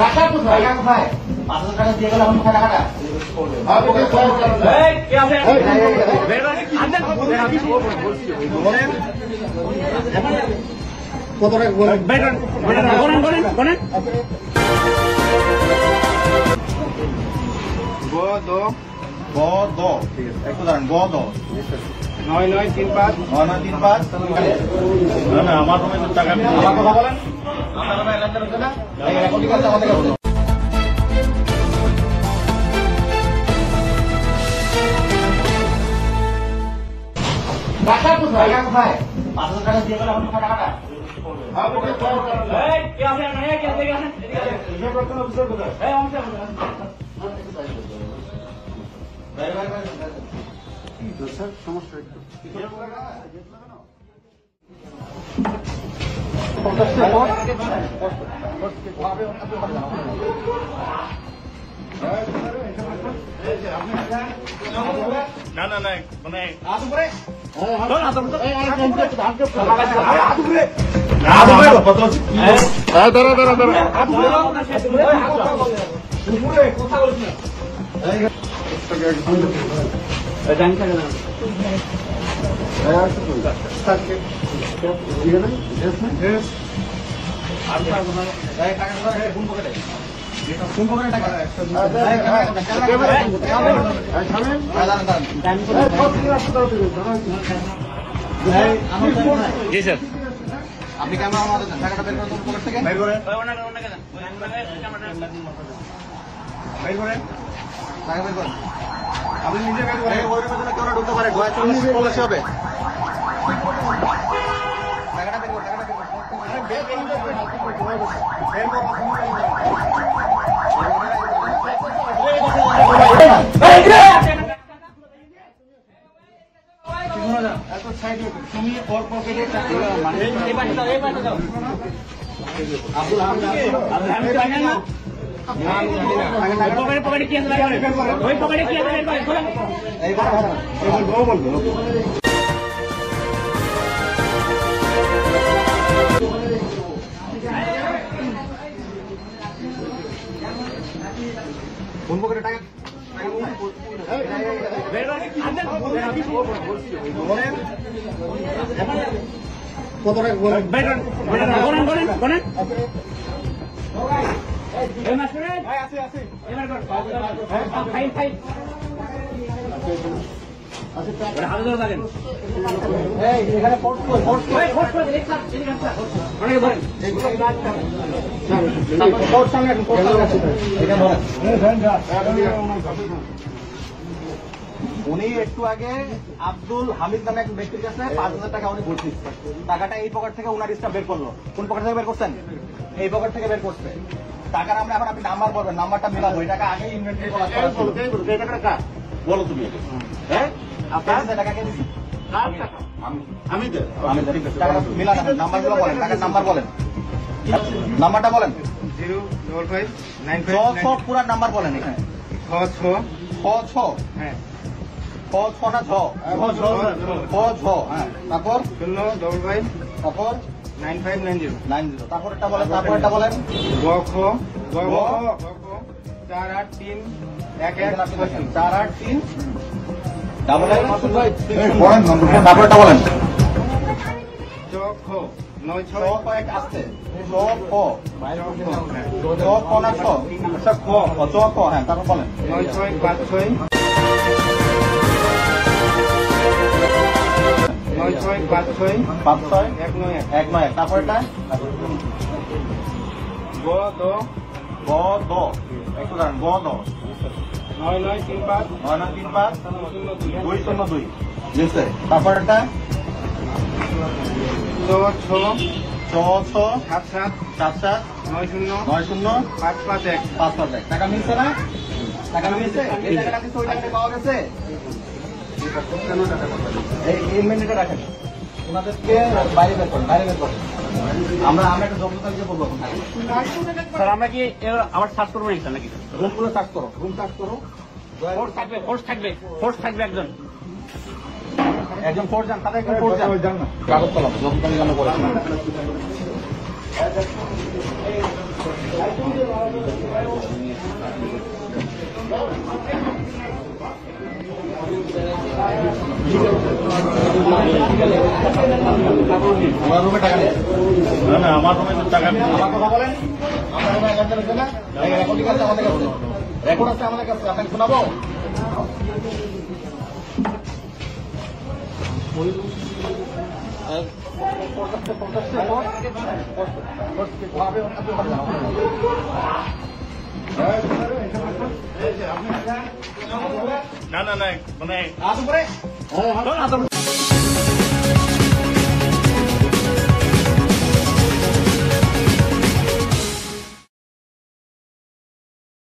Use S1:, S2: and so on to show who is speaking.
S1: টাকা কোথায়? টাকা কোথায়? 5,000 টাকা দিয়ে গেলে এখন কোথায় টাকাটা? কত টাকা বলেন? ঠিক আছে, একটু দাঁড়ান। 9935
S2: না আমার টাকা
S1: আমার কথা বলেন। আপনার কথা এলাকার হচ্ছে না? এখন ঠিক আছে, আমাদের বলুন। টাকা কোথায়? টাকা কোথায়? 5,000 টাকা দিয়ে গেলে এখন কোথায় টাকাটা? সমস্যা একটু
S2: না না না মানে আপনি ক্যামেরা আমাদের টাকাটা বের করেন পকেট থেকে। বের করেন টাকা বের করেন। আপনি নিজে বের করেন। ওই রুমের জন্য কেউ না ঢুকতে পারে। 40 হবে। টাকাটা বের করেন। তুমি ওর পকেটে পকেটে কি আছে? ওই পকেটে কি আছে? কোন পকেটে টাকা? কত টাকা বলেন? উনি একটু আগে আব্দুল হামিদ নামে এক ব্যক্তির কাছে 5,000 টাকা উনি ঘুরছে। টাকাটা এই পকেট থেকে উনার স্টাফ বের করলো। কোন পকেট থেকে বের করছেন? এই পকেট থেকে বের করছে। টাকার আমরা এখন আপনি নাম্বার বলবেন, নাম্বারটা মিলাবো। এই টাকা আগে ইনভেন্টরি করা বলো তুমি। হ্যাঁ আপনার টাকা দিচ্ছি আমি টাকা মিলা নাম্বারগুলো বলেন। টাকার নাম্বার বলেন, নাম্বারটা বলেন। 05595 পুরা নাম্বার বলেন। এখানে 6 হ্যাঁ 6 না 6 হ্যাঁ তারপর 055 তারপর 9590 তারপর এটা বলেন। তারপর এটা বলেন 483 ডাবল বলেন। তারপর এটা বলেন 9 আসছে 6 না 6 হ্যাঁ তারপর বলেন 9656 191 তারপর এটা একটু দাঁড়ান। 9935 202 বুঝছে। তারপর এটা 77 90 551 টাকা মিলছে না? টাকা মিলছে? এই টাকাটা কি ওই টাকাটা পাওয়া গেছে? এই মিনিটে রাখেন। ওনাদেরকে বাইরে বের করেন। আমরা একটা জব্দ দিয়ে বলবো। স্যার আমরা কি আবার সার্চ করবো নাকি? রুমগুলো সার্চ করো। ফোর্স থাকবে একজন ফোর্স যান। তাদের একজন ফোর্স যান না। কাগজ কলম জব্দ জানো করে আমার রুমে টাকা নেই।
S3: না না আমার রুমে তো টাকা নেই।
S2: আমার কথা বলেন, আপনার রুমে অ্যাকাউন্ট আছে না? রেকর্ডিং আছে আমাদের কাছে, রেকর্ড আছে আমাদের কাছে, আপনাকে শোনাবো।
S3: না না না মানে
S2: হাত উপরে